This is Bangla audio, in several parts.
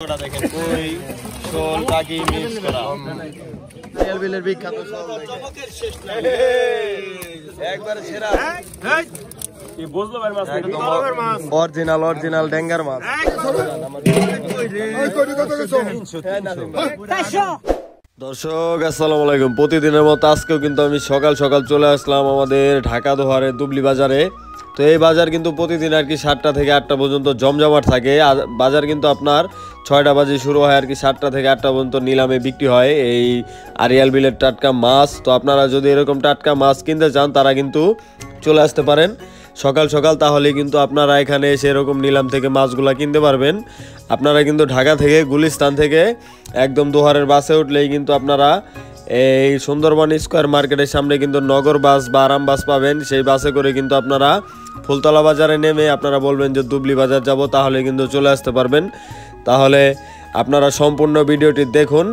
দেখেন কই শোল টাকি মিক্স করা রিয়াল বিলের বিখ্যাত চমকের শেষ নাই একবারে সেরা এই বুঝলো ভাই মাছ একদম অরিজিনাল ড্যাঙ্গার মাছ দর্শক আসসালামু আলাইকুম। প্রতিদিনের মতো আজকেও কিন্তু আমি সকাল সকাল চলে আসলাম আমাদের ঢাকা দোহারের দুবলি বাজারে। তো এই বাজার কিন্তু প্রতিদিন আর কি 7টা থেকে 8টা পর্যন্ত জমজমাট থাকে। বাজার কিন্তু আপনার 6টা বাজে শুরু হয় আর কি, 7টা থেকে 8টা পর্যন্ত নিলামে বিক্রি হয় এই আরিয়াল বিলের টাটকা মাছ। তো আপনারা যদি এরকম টাটকা মাছ কিনতে চান তারা কিন্তু চলে আসতে পারেন সকাল সকাল, তাহলে কিন্তু আপনারা এখানে এসে এরকম নিলাম থেকে মাছগুলা কিনতে পারবেন। আপনারা কিন্তু ঢাকা থেকে গুলিস্তান থেকে একদম দোহারের বাসে উঠলেই কিন্তু আপনারা এই সুন্দরবন স্কোয়ার মার্কেটের সামনে কিন্তু নগর বাস বা আরাম বাস পাবেন। সেই বাসে করে কিন্তু আপনারা ফুলতলা বাজারে নেমে আপনারা বলবেন যে দুবলি বাজার যাব, তাহলে কিন্তু চলে আসতে পারবেন। তাহলে আপনারা সম্পূর্ণ ভিডিওটি দেখুন,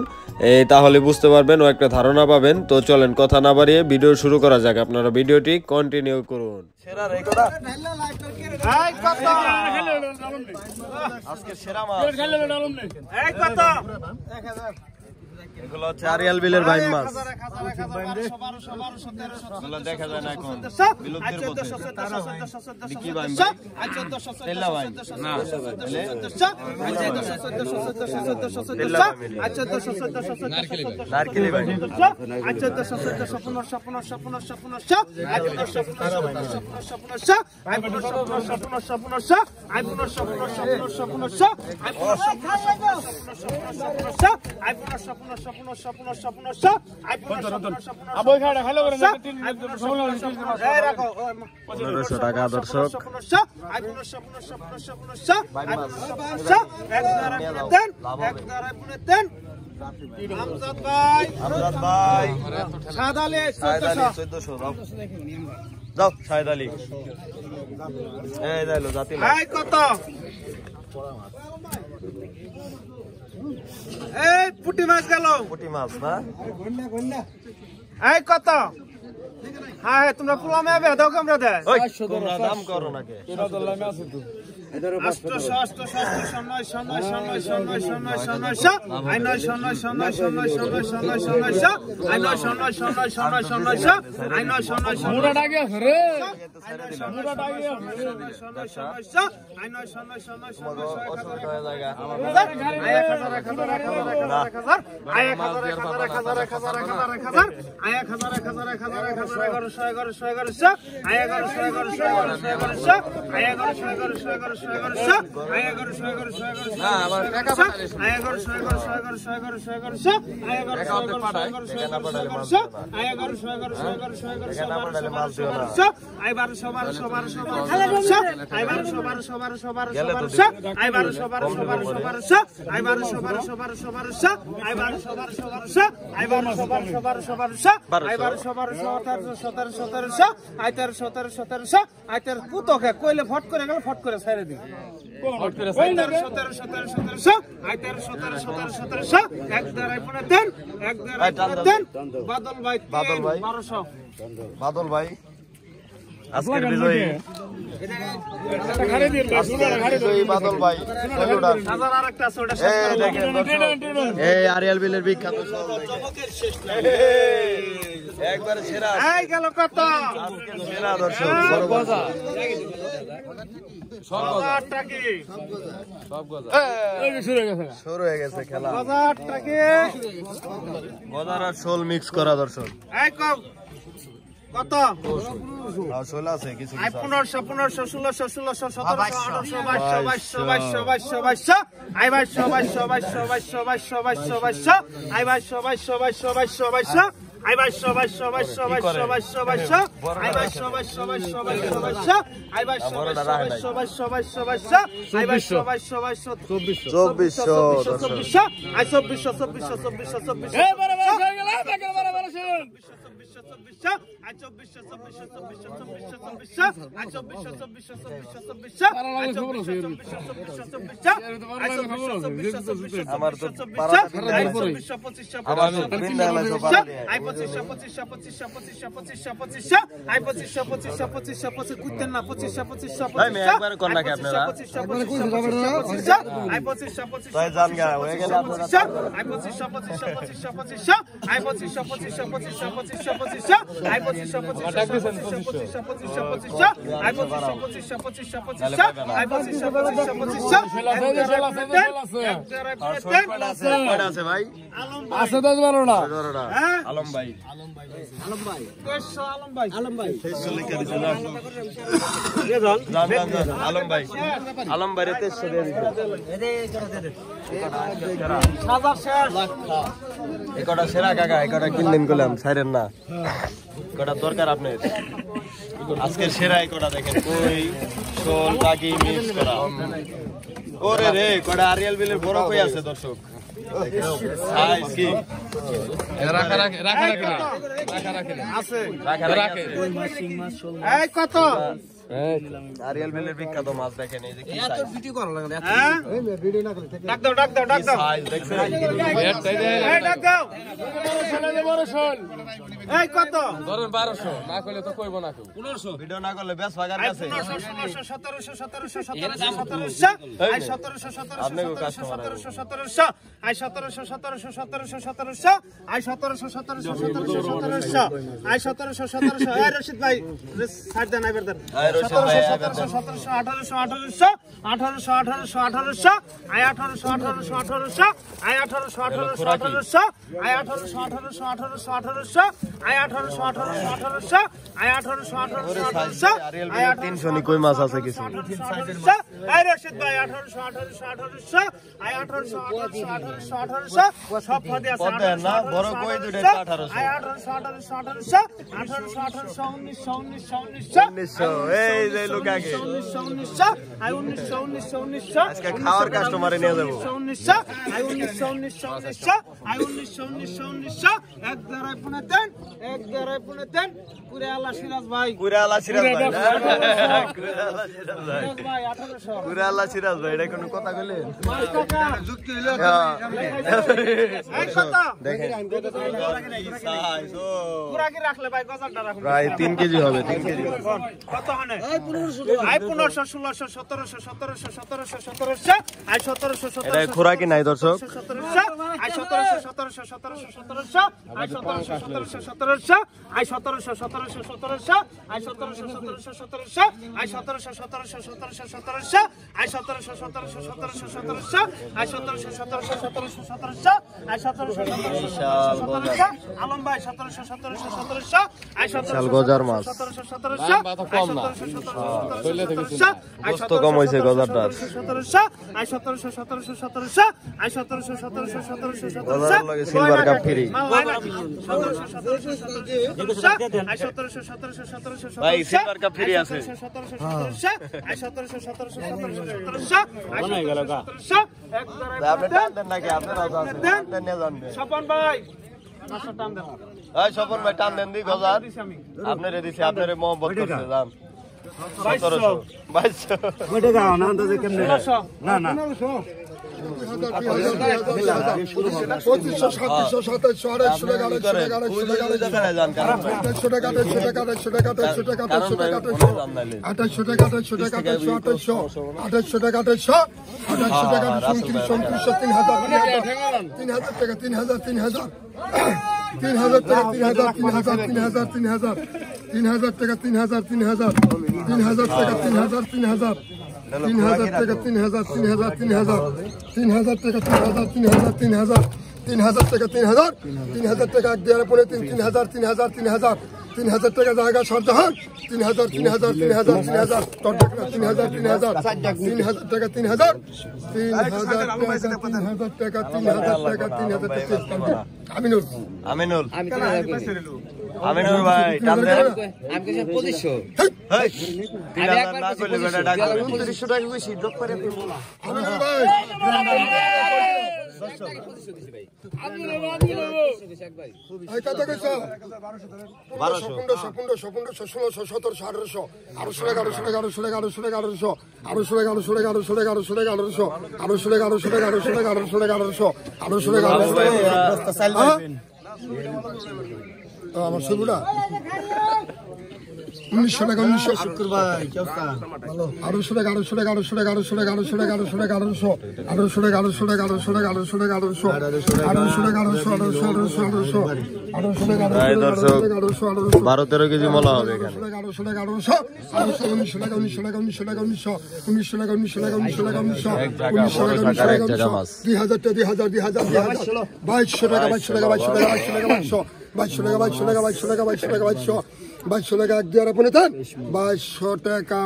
তাহলে বুঝতে পারবেন ও একটা ধারণা পাবেন। তো চলেন কথা না বাড়িয়ে ভিডিও শুরু করা যাক, আপনারা ভিডিওটি কন্টিনিউ করুন। আজকে সেরা মাছ এগুলো হচ্ছে আরিয়াল বিলের ভাই মাছ, দেখা যায় না এখন বিলুপ্তির পথে। কি ভাই তেলা ভাই না নারকেলি ভাই টাকা দর্শক যাও শাহেদ আলী কত এই পুঁটি মাছ গেল, পুঁটি মাছ না এই কত? হ্যাঁ তোমরা পুলামে দাও আমরা দেয় দাম করো নাকি কইলে ফট করে গেল, ফট করে ছেড়ে দিই বাদল ভাই 1200 বাদল ভাই আজকের বিজয়ী বাদল ভাই। এই আরিয়াল বিলের বিখ্যাত একবারে সেরা গেল কত সেরা দর্শক শুরু হয়ে গেছে খেলা। গজার আর শোল মিক্স করা দর্শক কত শোল আছে কিছু 1500 1600 1700 1800 2200 2200 আই 2200 আই 2200 আই 2400 আমার তো পারা আমার বিন্দালা তো পারা ভাই মে একবার কোন নাকি আপনারা তাই জান গা হয়ে গেল আপনারা আছে ভাই আছে 10-12 না আলম ভাই আলম ভাই রে 300 দিয়ে দিন একটা সেরা কাকা একটা কিনলেন করলাম ছাইরেন না কটা দরকার আপনার আজকের সেরা একটা দেখেন কই শোল টাকি মিক্স করা ওরে রে কটা আরিয়াল বিলের বড় কই আছে দর্শক সাইজ কি রাখা রাখে এই কত আরিয়াল বিলের বিখ্যাত মাছ দেখেন এই যে কি সাইজ ভিডিও করা লাগে হ্যাঁ ভিডিও না করে ডাক দাও সাইজ দেখছেন এই ডাক দাও বড় শোল এই কত ধরেন 1200 না কইলে তো কইবো না কেউ 1500 ভিডিও না করলে বেশ ভাগার কাছে 1700 আই 1700 আই 1700 আই 1700 এই রশিদ ভাই ছাড় দেন এবার দেন 1700 1800 I 1800 I 1800 I 1800 I 1800 I 1800 I 300 নি কই মাছ আছে কিছু এই রশিদ ভাই 1800 আই 1800 সব ফাদে আছে না বড় কই দুইটা 1800 আই 1800 1900 এই যে লোক আগে 1900 আই 1900 আজকে খাওয়ার কাস্টমারে নিয়ে যাব 1900 আই 1900 আই 1900 এক দাঁড়ায় পুনে দেন কুরে আলা সিরাজ ভাই কুরে আলা সিরাজ ভাই কুরে আলা সিরাজ ভাই এটা কোনো কথা কইলেন যুক্তি হইলো এই কথা দেখেন পুরা কি রাখলে ভাই গজারটা রাখুন প্রায় 3 কেজি হবে 3 কেজি কত হনে আই 1500 1600 1700 আই 1700 এটা খোরাকি নাই দর্শক I 1700 I 1700 I 1700 I 1700 I 1700 I 1700 I 1700 I 1700 Alam ভাই 1700 আই 1700 গজার মাছ 1700 কম না কষ্ট কম হইছে গজারটা আই 1700 আই 1700 গজার লাগে সিলভার কাপ ফ্রি আই 1700 ভাই সিলভার কাপ ফ্রি আছে আই 1700 বানাই গেল কা আপনি টান দেন নাকি আপনারা টান নিয়ে যান স্বপন ভাই 500 টান দেন এই স্বপন ভাই টান দেন দি গজার আপনারে দিছি আপনারে মোহব্বত করতে যান 1700 2200 কত দাও না আন্দাজে কেমনে না না 3000 টাকা 3000 টাকা 3000 টাকা জায়গা সরজাহান 3000 টাকা 3000 আমিনুল ভাই টান দেন আমি কাছে 2500 হেই 3000 না কইলে বেটা ডাক 2900 টাকা কইছি ড্রপ করে আমিনুল ভাই কত কইছো 1200 1600 আমার সেগুলা 1900 টাকা 1900 শুক্রবার আরো 1100 12-13 কেজি মলা হবে এখানে 2200 টাকা এক দিয়ে আপনি দেন 2200 টাকা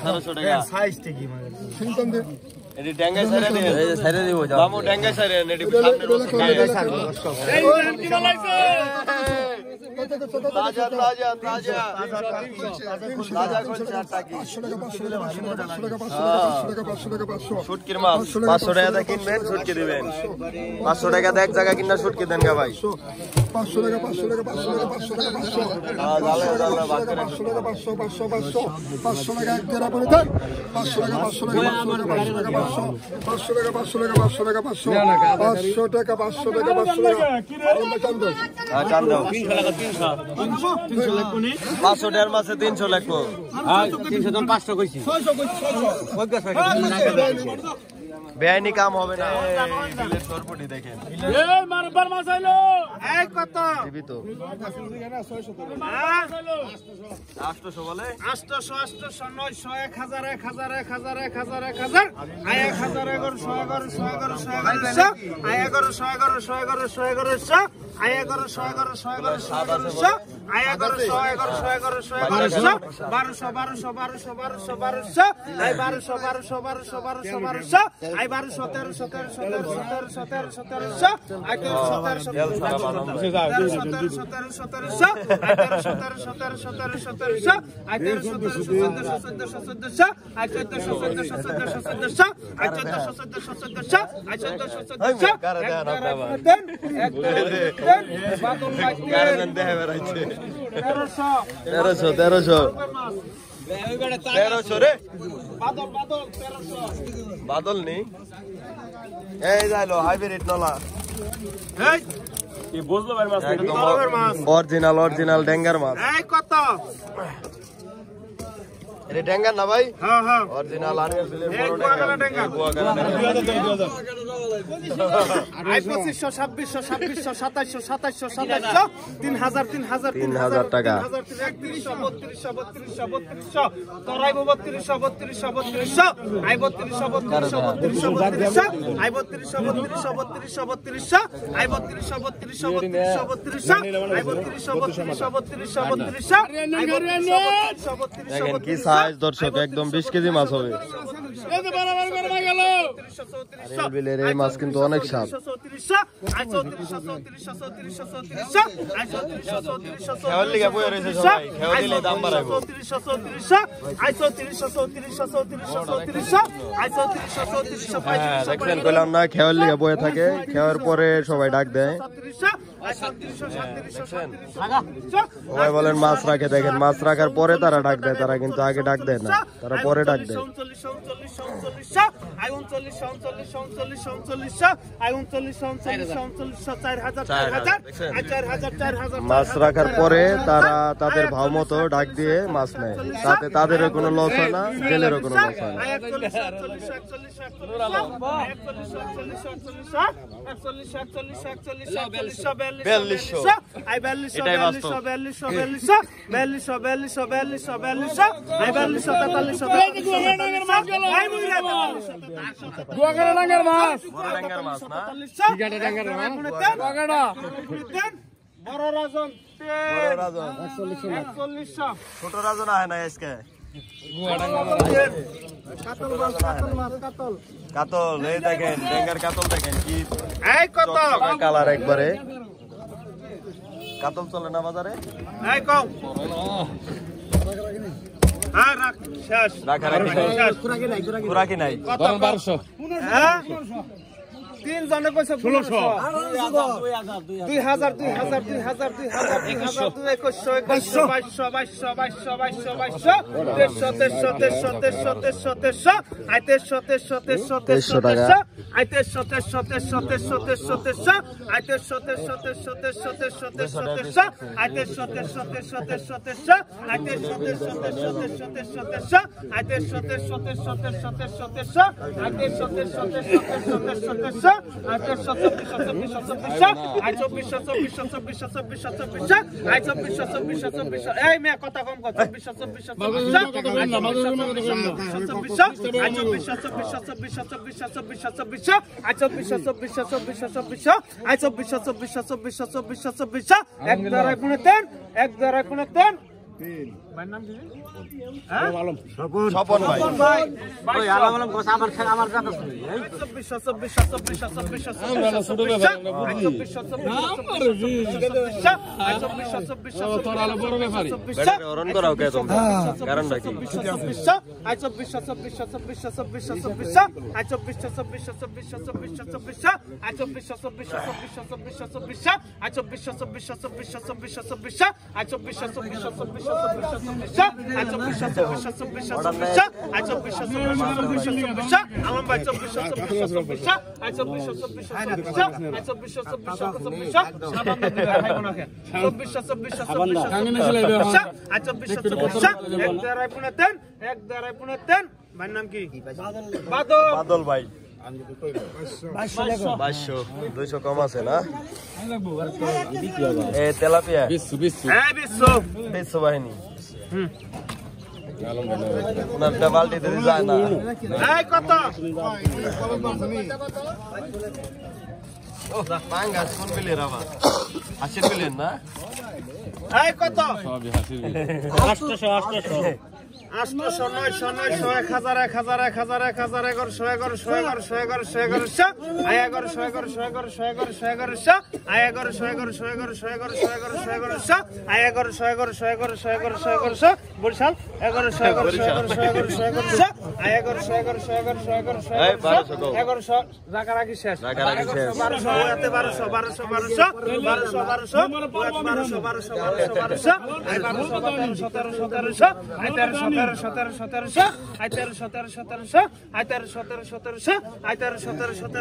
1800 টাকা সাইজ কি মানে শুনতাম দে এডি ড্যাঙ্গা সাইরে দিব বামু ড্যাঙ্গা সাইরে এডি সামনে এই কি বলাইছে তাজা কোন চারটা কি 500 টাকা শুটকির মাছ 500 টাকা দিয়ে কিনবেন শুটকি দিবেন 500 টাকা দিয়ে এক জায়গা কিনা শুটকি দেন গা ভাই 500 টাকা 500 টাকা 500 টাকা 500 টাকা 500 জালে ভাগ করে 500 টাকা এক দেড় আপনি দেন 500 টাকা 500 টাকা 500 টাকা 500 টাকা 500 টাকা 500 টাকা 500 টাকা 500 টাকা 500 টাকা চান দাও 300 টাকা 300 লাগবে নি 500 টাকার মাছে 300 লাগবে আর 300 দাম 500 কইছি 600 কইছি 600 বেআইনি কাম হবে না বিলের সরপটি দেখেন এই মারবার মাছ আইলো এই কত দিবি তো 800 বলে 800 900 1000 আয় 1000 বাদল নেই এই যাইলো হাইব্রিড নলা এই বুঝলো ভাই মাছ এটা তো অরিজিনাল ড্যাঙ্গার মাছ এই কত এরে ড্যাঙ্গার না ভাই হ্যাঁ হ্যাঁ অরিজিনাল আনিয়া দিলে বড় ড্যাঙ্গার গুয়াগালা আই 2500 2600 2700 3000 টাকা তোরাই 3200 আই 3200 আই 3200 আই 3200 কি সাইজ দর্শক একদম 20 কেজি মাছ হবে এই যে বরাবর গরমা গেল বিলের এই মাছ কিন্তু অনেক স্বাদ। খেয়াল লিগা বইয়া রয়েছে সবাই, খেয়াল দিলে দাম বাড়াবো। হ্যাঁ দেখছেন, কইলাম না খেয়াল লিগা বইয়া থাকে, খেয়ার পরে সবাই ডাক দেয়। সবাই বলেন মাছ রাখে, দেখেন মাছ রাখার পরে তারা ডাক দেয়, তারা কিন্তু আগে ডাক দেয় না, তারা পরে ডাক দেয়। মাছ রাখার পরে তারা তাদের ভাব মতো ডাক দিয়ে মাছ নেয়, তাতে তাদেরও কোনো লস হয় না, জেলেরও কোনো লস হয় না। এটাই বাস্তব। ছোট রাজন আয় না আজকে, কাতল এই দেখেন, ডেঙ্গার কাতল দেখেন কি কালার, একবারে কাতল চলে না বাজারে। খুরাকি নাই, 1200 3 জনে কইছে 1600 2000 স্বপন ভাই, নাম কি? বাদল ভাই। 2200 200 কম আছে না? এ তেলাপিয়া 20 বাহিনী। ওনারটা বালতিতে যায় না। কত পাঙ্গাস কোন বিলের আবার? হাসির বিলের না? কত? সবই হাসির বিল। 800 900 900 1000 1000 1000 1000 1100 1100 1100 1100 1100 আয় 1100 1100 1100 1100 1100 আয় 1100 1100 1100 1100 1100 1100 আয় 1100 1100 1100 1100 1100 বরিশাল 1100 1100 1100 1100 1100 আয় 1100 1100 1100 1100 এই 1200 1100 রাগারাগি শেষ 1200 ওয়াতে 1200 1200 1200 1200 1200 1200 1200 আয় 1200 17 17 আয় 1300 17 আয় 1300 আয় 1300 আয়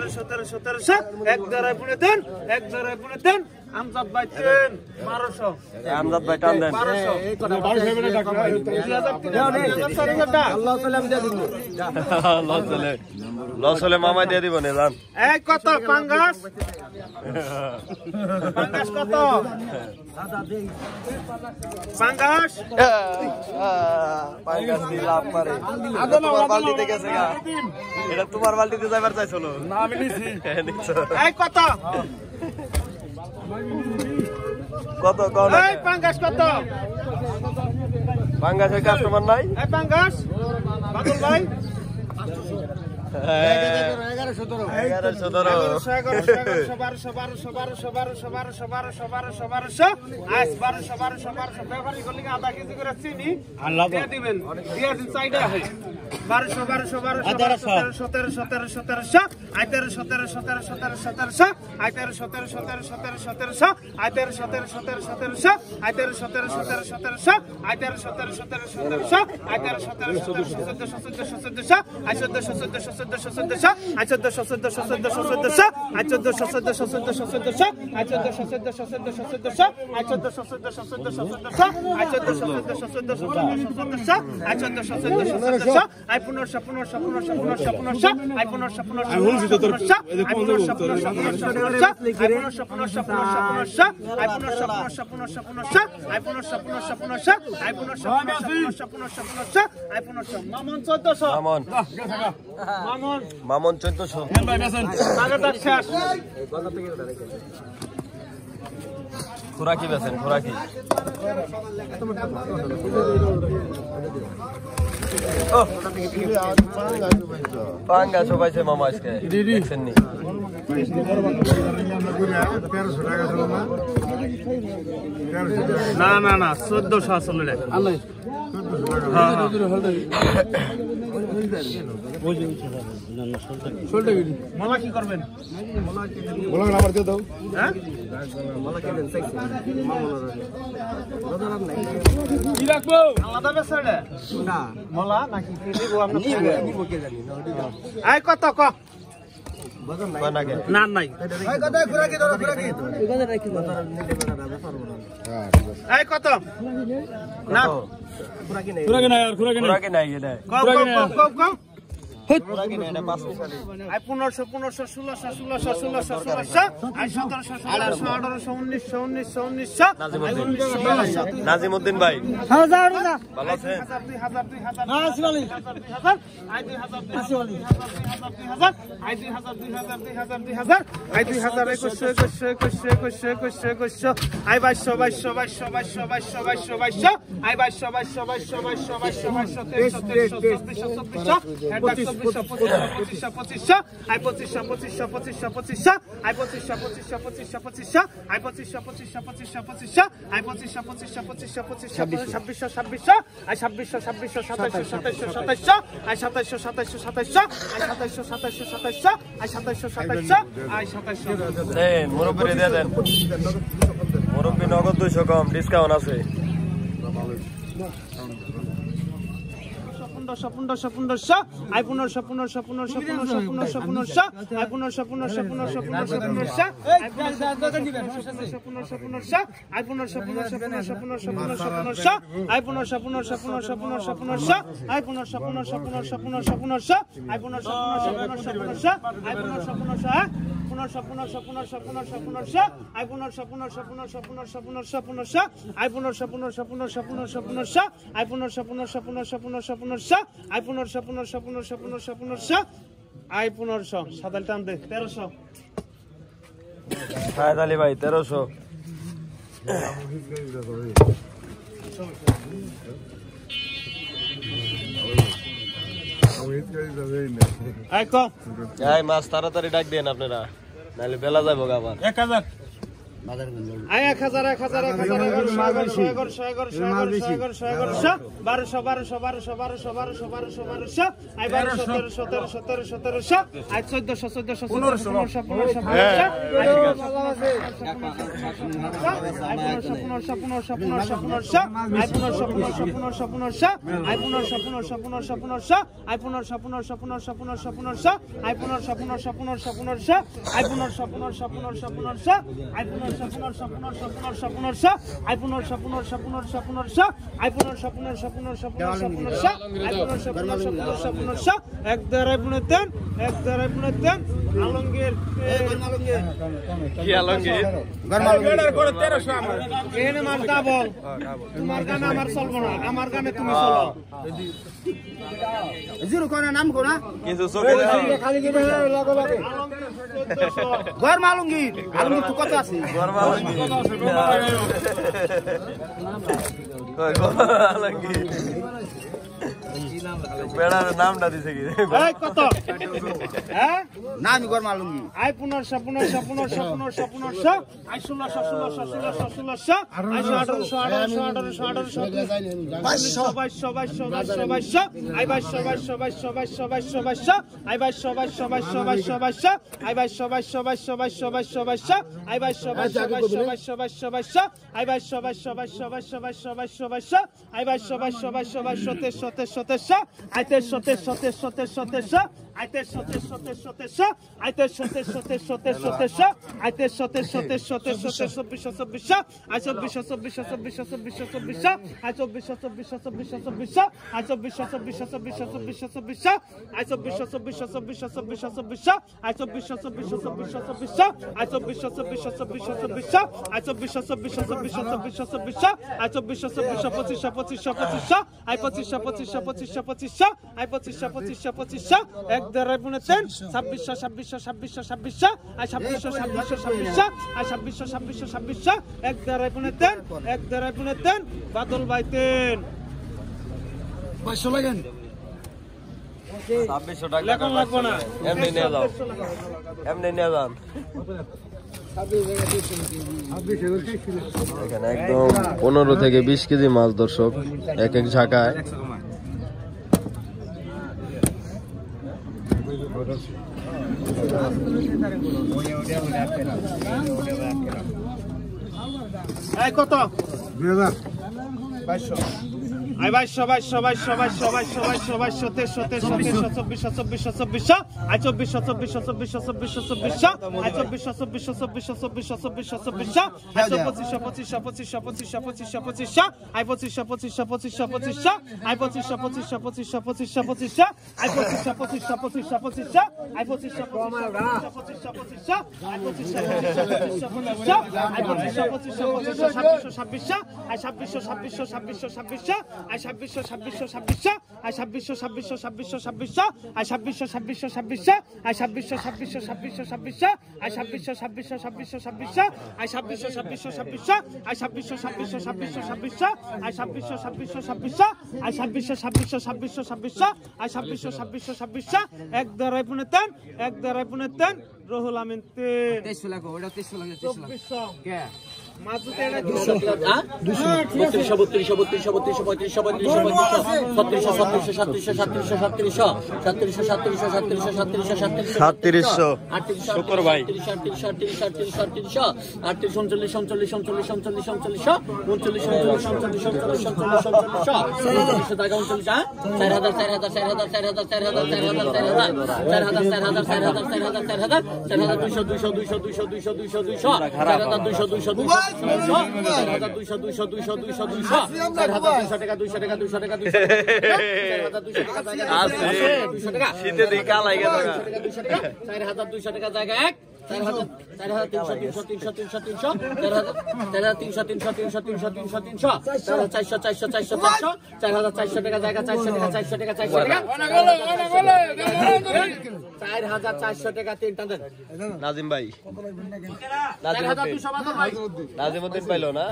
1300 এক দ্বারায় পুনে দেন আমজাদ ভাই 1200 আমজাদ ভাই টান দেন। 1200 লস হলে মামা দিয়ে দিব না জান। এই কত পাঙ্গাস কত পাঙ্গাস পাঙ্গাস দিয়ে লাভ পারে। তোমার বালতিতে গেছে গা, এটা তোমার বালতিতে যাইবার চাইছিল না, আমি নিছি। এই কত কত কত এই পাঙ্গাস কত? পাঙ্গাসের কাস্টমার নাই। এই পাঙ্গাস বাদল ভাই আধা কেজি করে চিনি দিয়ে দিবেন, দিয়ে দিন চাইডা হয় 1200 1700 I 1300 I 1300 I 1300 I 1300 I 1300 I 1300 I 1400 I 1400 I 1400 I 1400 I 1400 I 1400 I 1400 I 1500 I Mamon 1400 খোরাকি বেছেন খোরাকি পাঙ্গা সবাইছে মামা আজকে দেখছেন নি না না না 1400 আসলে মালা কি করবেন? মালা আবার দিয়ে দাও। হ্যাঁ কি রাখবো? আলাদা বেসাড়ে না মালা নাকি কি দিব আমরা দিব কে জানি না আই কত ক না নাই আই কত খুরাকি ধরো খুরাকি এখানে রাখি আই কত না খুরাকি নাই আর খুরাকি নাই এটা খুরাকি নাই কম খুরাকি নাই এটা 5 মিশালি আই 1500 1600 আই 1700 নাজিমউদ্দিন ভাই হাজার না ভালো আছেন 2000 না আসিওয়ালি আই 2000 আই 2000 আই 2000 আই 2200 আই 2500 আই 2500 আই 2500 আই 2500 আই 2600 আই 2600 আই 2700 আই 2700 দেন মুরব্বি দিয়ে দেন মুরব্বি নগদ 200 কম ডিসকাউন্ট আছে 1500 আই 1500 আই 1500 আই 1500 সাদাল টান দে 1300 শাহেদ আলী ভাই 1300 আই কম এই মাছ তাড়াতাড়ি ডাক দেন আপনারা নালে বেলা যাবো আবার 1000 আই 1000 আই 1200 আই আলমগীর কি আলমগীর এনে মালটা বল তোমার গান আমার চলবো না আমার গানে তুমি চলো জিরো কোন নাম কোনা কিছু চোখে খালি কি লাগো লাগে ঘর আলমগীর আলমগীর তো কত আছে ঘর আলমগীর কই আলমগীর বেড়ার নামটা দিছে কি এই কত হ্যাঁ না আমি গর মালুঙ্গি আই 1500 আই 1600 আই 1800 আই 2200 আই 2200 আই 2200 আই 2200 আই 2200 আই 2200 আই 2200 আই 2300 আই 2300 আই 2300 আই 24 আই 24 আই 24 আই 24 আই 24 আই 25 এক দেড় পুনে 10 26 আই 26 এক দেড় পুনে 10 বাদল ভাই 10 500 লাগেন 2600 টাকা লেখন লাগবো না এমনি নিয়ে যাও এমনি নিয়ে যান এখানে একদম 15 থেকে 20 কেজি মাছ দর্শক এক এক ঝাঁকায় এই কত 2000 2200 আই 2200 আই 24 আই 26 এক দেড় পুনে 10 রহুল আমিন 2300 লাগো ওটা 2300 লাগে 2400 কে মাঝুতে এটা 32 শুকর ভাই শীতে দিকে কালাই গেল 4200 টাকা জায়গা এক 4400 টাকা জায়গা 400 টাকা তিনটা দেন নাজিম ভাই নাজিমউদ্দিন পাইলো না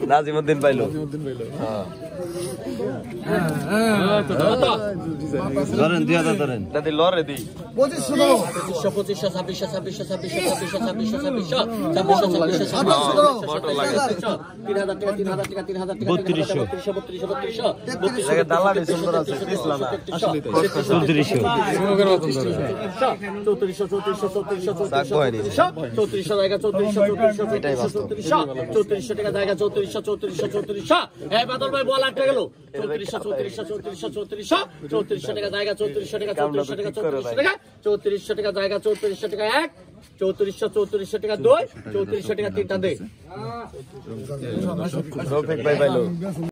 নাজিমউদ্দিন পাইলো ধরেন 2000 ধরেন দাদি লরে দি 3400 টাকা জায়গা 3400 হ্যাঁ বাদল ভাই বল আটকে গেল 3400 টাকা জায়গা 3400 টাকা 3400 টাকা জায়গা 3400 টাকা এক 3400 টাকা 2 3400 টাকা তিনটা দে রফিক ভাই পাইলো